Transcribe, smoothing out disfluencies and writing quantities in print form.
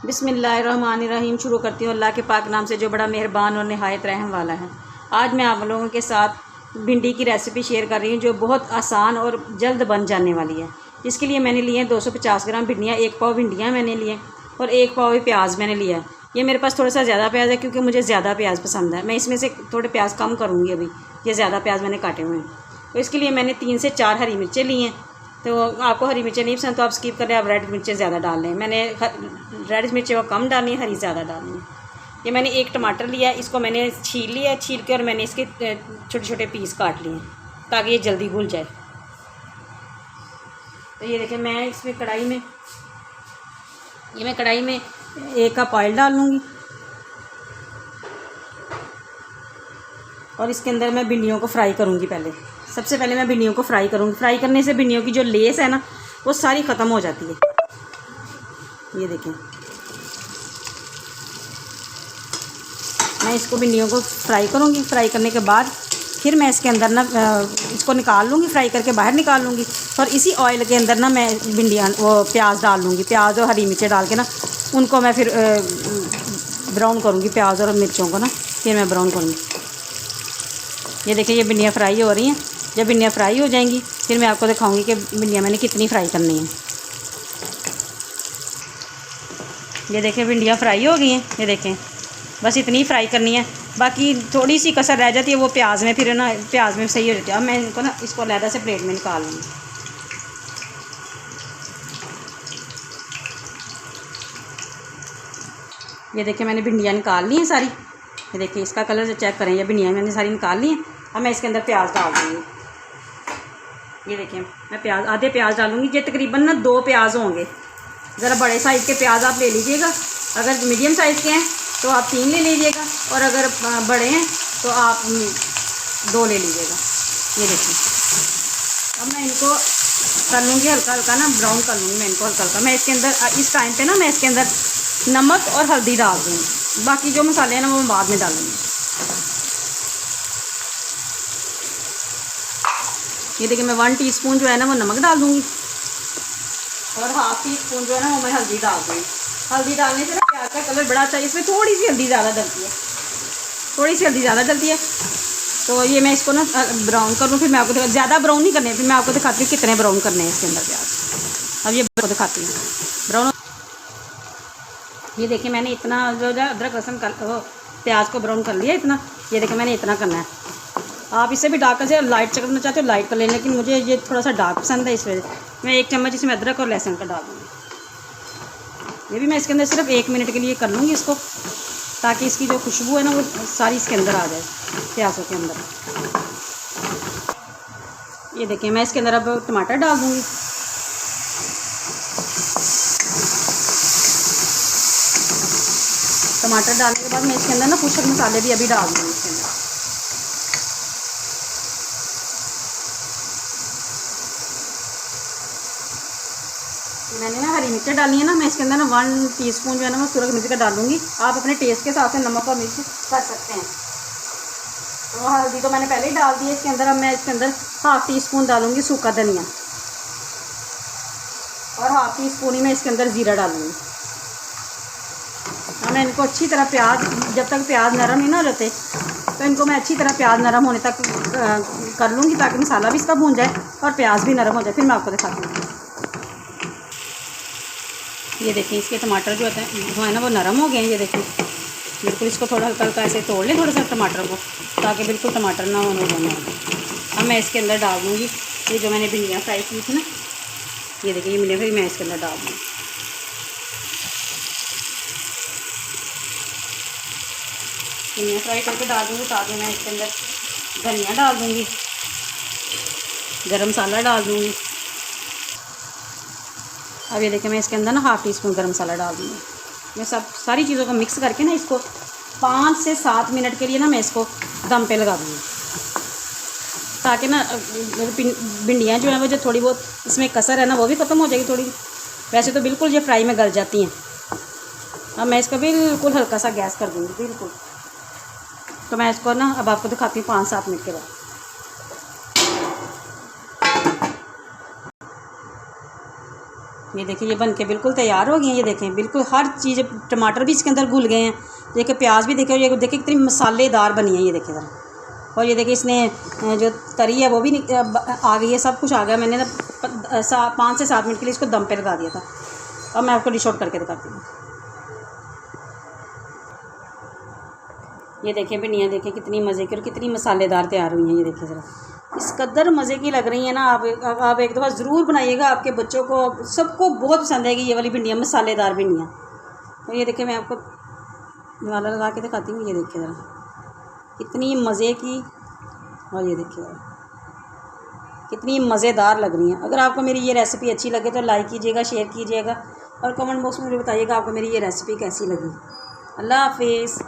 बिस्मिल्लाहिर्रहमानिर्रहीम। शुरू करती हूँ अल्लाह के पाक नाम से जो बड़ा मेहरबान और नहायत रहम वाला है। आज मैं आप लोगों के साथ भिंडी की रेसिपी शेयर कर रही हूँ जो बहुत आसान और जल्द बन जाने वाली है। इसके लिए मैंने लिए 250 ग्राम भिंडियाँ, 1 पाव भिंडियाँ मैंने लिए और 1 पाव ही प्याज मैंने लिया है। ये मेरे पास थोड़ा सा ज़्यादा प्याज है क्योंकि मुझे ज़्यादा प्याज पसंद है। मैं इसमें से थोड़े प्याज कम करूँगी अभी, ये ज़्यादा प्याज मैंने काटे हुए हैं। तो इसके लिए मैंने 3 से 4 हरी मिर्चें ली हैं। तो आपको हरी मिर्चें नहीं पसंद तो आप स्किप करें, आप रेड मिर्चें ज़्यादा डाल लें। मैंने रेड मिर्चें वो कम डालनी है, हरी ज़्यादा डालनी है। ये मैंने 1 टमाटर लिया है, इसको मैंने छील लिया है, छील के और मैंने इसके छोटे छोटे पीस काट लिए ताकि ये जल्दी घुल जाए। तो ये देखें, मैं इसमें कढ़ाई में 1 कप ऑयल डाल लूँगी और इसके अंदर मैं भिंडियों को फ्राई करूँगी। सबसे पहले मैं भिंडियों को फ्राई करूँगी। फ्राई करने से भिंडियों की जो लेस है ना वो सारी ख़त्म हो जाती है। ये देखें, मैं इसको भिंडियों को फ्राई करूँगी। फ्राई करने के बाद फिर मैं इसके अंदर ना इसको निकाल लूँगी, फ्राई करके बाहर निकाल लूँगी और इसी ऑयल के अंदर ना मैं भिंडियाँ वो प्याज डाल लूँगी। प्याज और हरी मिर्चें डाल के ना उनको मैं फिर ब्राउन करूँगी। प्याज और मिर्चों को ना फिर मैं ब्राउन करूँगी। ये देखिए, ये भिंडियाँ फ्राई हो रही हैं। जब भिंडियाँ फ्राई हो जाएंगी फिर मैं आपको दिखाऊंगी कि भिंडियाँ मैंने कितनी फ्राई करनी है। ये देखें, भिंडियाँ फ्राई हो गई हैं। ये देखें, बस इतनी फ्राई करनी है, बाकी थोड़ी सी कसर रह जाती है वो प्याज में, फिर ना प्याज में सही हो जाती है। अब मैं इनको ना इसको अलग से प्लेट में निकाल लूँगी। ये देखिए, मैंने भिंडियाँ निकाल ली हैं सारी। ये देखिए, इसका कलर जो चेक करें, ये भिंडियाँ मैंने सारी निकाल ली हैं। अब मैं इसके अंदर प्याज डाल दूँगी। ये देखिए, मैं आधे प्याज डालूँगी। ये तकरीबन ना 2 प्याज होंगे। ज़रा बड़े साइज़ के प्याज आप ले लीजिएगा। अगर मीडियम साइज़ के हैं तो आप 3 ले लीजिएगा और अगर बड़े हैं तो आप 2 ले लीजिएगा। ये देखिए, अब मैं इनको कर लूँगी हल्का हल्का ना ब्राउन कर लूँगी मैं इनको हल्का हल्का। मैं इसके अंदर इस टाइम पे ना मैं इसके अंदर नमक और हल्दी डाल दूँगी। बाकी जो मसाले हैं ना वो मैं बाद में डालूँगी। ये देखिए, मैं 1 टीस्पून जो है ना वो नमक डाल दूँगी और 1/2 टीस्पून जो है ना वो मैं हल्दी डाल दूँगी। हल्दी डालने से ना प्याज का कलर बड़ा अच्छा है। इसमें थोड़ी सी हल्दी ज़्यादा डलती है, तो ये मैं इसको ना ब्राउन कर लूँ। फिर मैं आपको ज़्यादा ब्राउन नहीं करने, फिर मैं आपको दिखाती हूँ कितने ब्राउन करने हैं इसके अंदर प्याज। अब ये दिखाती हूँ ब्राउन। ये देखिए, मैंने इतना जो अदरक लहसुन प्याज को ब्राउन कर लिया इतना। ये देखिए, मैंने इतना करना है। आप इससे भी डार्क से लाइट करना चाहते हो लाइट कर लें, लेकिन मुझे ये थोड़ा सा डार्क पसंद है, इस वजह से मैं 1 चम्मच इसमें अदरक और लहसुन का डाल दूँगी। ये भी मैं इसके अंदर सिर्फ 1 मिनट के लिए कर लूँगी इसको, ताकि इसकी जो खुशबू है ना वो सारी इसके अंदर आ जाए प्याज़ों के अंदर। ये देखिए, मैं इसके अंदर अब टमाटर डाल दूँगी। टमाटर डालने के बाद मैं इसके अंदर ना कुछ मसाले भी अभी डाल दूँगी इसके अंदर। मैंने ना हरी मिर्चें डाली है ना, मैं इसके अंदर ना 1 टीस्पून जो है ना मैं सूरज मिर्च का डालूंगी। आप अपने टेस्ट के हिसाब से नमक और मिर्च कर सकते हैं। तो हल्दी तो मैंने पहले ही डाल दी है इसके अंदर। अब मैं इसके अंदर 1/2 टीस्पून डालूंगी सूखा धनिया और 1/2 टीस्पून ही मैं इसके अंदर ज़ीरा डालूंगी। अब मैं इनको अच्छी तरह जब तक प्याज नरम नहीं ना हो जाते तो इनको मैं अच्छी तरह प्याज नरम होने तक कर लूँगी, ताकि मसाला भी इसका भून जाए और प्याज भी नरम हो जाए। फिर मैं आपको दिखाती हूँ। ये देखिए, इसके टमाटर जो है ना वो नरम हो गए हैं। ये देखिए, बिल्कुल इसको थोड़ा हल्का हल्का ऐसे तोड़ लें थोड़ा सा टमाटर को, ताकि बिल्कुल टमाटर ना होने बने। अब मैं इसके अंदर डाल दूँगी ये जो मैंने भिंडियाँ फ्राई की थी ना। ये देखिए, ये भिंडियाँ फिर मैं इसके अंदर डाल दूँगी। भिंडियाँ फ्राई करके डाल दूँगी, ताकि मैं इसके अंदर धनिया डाल दूँगी, गरम मसाला डाल दूँगी। अब ये देखिए, मैं इसके अंदर ना 1/2 टीस्पून गरम मसाला डाल दूँगी। मैं सारी चीज़ों को मिक्स करके ना इसको 5 से 7 मिनट के लिए ना मैं इसको दम पे लगा दूँगी, ताकि ना भिंडियाँ जो है वो जो थोड़ी बहुत इसमें कसर है ना वो भी ख़त्म हो जाएगी थोड़ी। वैसे तो बिल्कुल ये फ्राई में गल जाती हैं। अब मैं इसको बिल्कुल हल्का सा गैस कर दूँगी बिल्कुल। तो मैं इसको ना अब आपको दिखाती हूँ 5-7 मिनट के बाद। ये देखिए ये बन के बिल्कुल तैयार हो गई हैं। ये देखें बिल्कुल हर चीज़, टमाटर भी इसके अंदर घुल गए हैं। देखिए प्याज भी देखिए, ये देखिए कितनी मसालेदार बनी है। ये देखिए ज़रा, और ये देखिए इसने जो तरी है वो भी आ गई है, सब कुछ आ गया। मैंने ना 5 से 7 मिनट के लिए इसको दम पे लगा दिया था। अब मैं आपको डिश आउट करके दिखाती हूँ। ये देखिए भिंडियाँ देखें कितनी मज़े की और कितनी मसालेदार तैयार हुई हैं। ये देखिए ज़रा, इस कदर मज़े की लग रही है ना। आप एक दफ़ा ज़रूर बनाइएगा, आपके बच्चों को सबको बहुत पसंद आएगी ये वाली भिंडियाँ, मसालेदार भिंडियाँ। तो ये देखिए मैं आपको वाला लगा के दिखाती हूँ। ये देखिए ज़रा कितनी मज़े की, और ये देखिए कितनी मज़ेदार लग रही हैं। अगर आपको मेरी ये रेसिपी अच्छी लगे तो लाइक कीजिएगा, शेयर कीजिएगा और कमेंट बॉक्स में मुझे बताइएगा आपको मेरी ये रेसिपी कैसी लगी। अल्लाह हाफिज़।